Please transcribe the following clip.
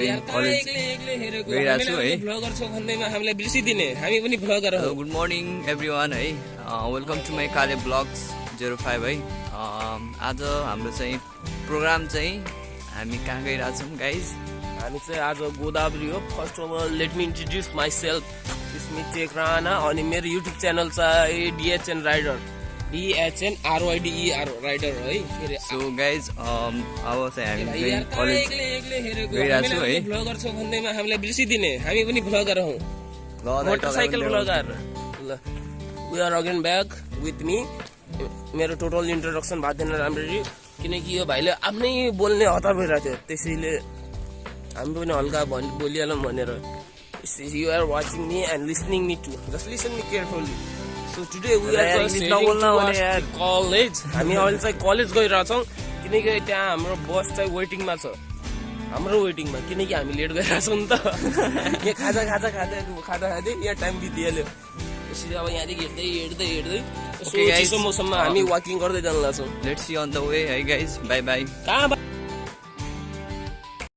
going college. Vlogger छौ भन्दैमा हामीलाई बिर्सिदिने हामी पनि भ्लगर हौ Good morning everyone है welcome to my Clz Vlogs 05 है आज हाम्रो चाहिँ प्रोग्राम चाहिँ हामी कहाँ गइरहेका छौं गाइस हामी चाहिँ आज गोदावरी हो first of all let me introduce myself Smit Rana अनि मेरो युट्युब च्यानल चाहिँ DHN Ryder DHN RYDER Ryder है सो गाइस अब चाहिँ हामी गइ कलेज गइरहेका छौं है भ्लगर छौ भन्दैमा हामीलाई बिर्सिदिने हामी पनि भ्लगर हौ मोटरसाइकल भ्लगर ल we are again back with me मेरो टोटल इन्ट्रोडक्सन भएको थिएन राम्ररी किनकि यो भाइले आफ्नै बोल्ने हतार भइरहेको थियो त्यसैले हामी पनि हल्का बोलिहालौँ भनेर you are watching me and listening me to just listen me carefully so today we are college हामी अहिले चाहिँ कलेज गइरहेछौँ किनकि त्यहाँ हाम्रो बस चाहिँ वेटिङमा छ हाम्रो वेटिङमा किनकि हामी लेट गइरहेछौँ नि त यहाँ खाजा खाँदै यहाँ टाइम बितिहाल्यो त्यसरी अब यहाँदेखि हेर्दै चिसो मौसममा हामी वाकिङ गर्दै जानु लाग्छौँ let's see on the way है गाइस बाइ बाइ कहाँ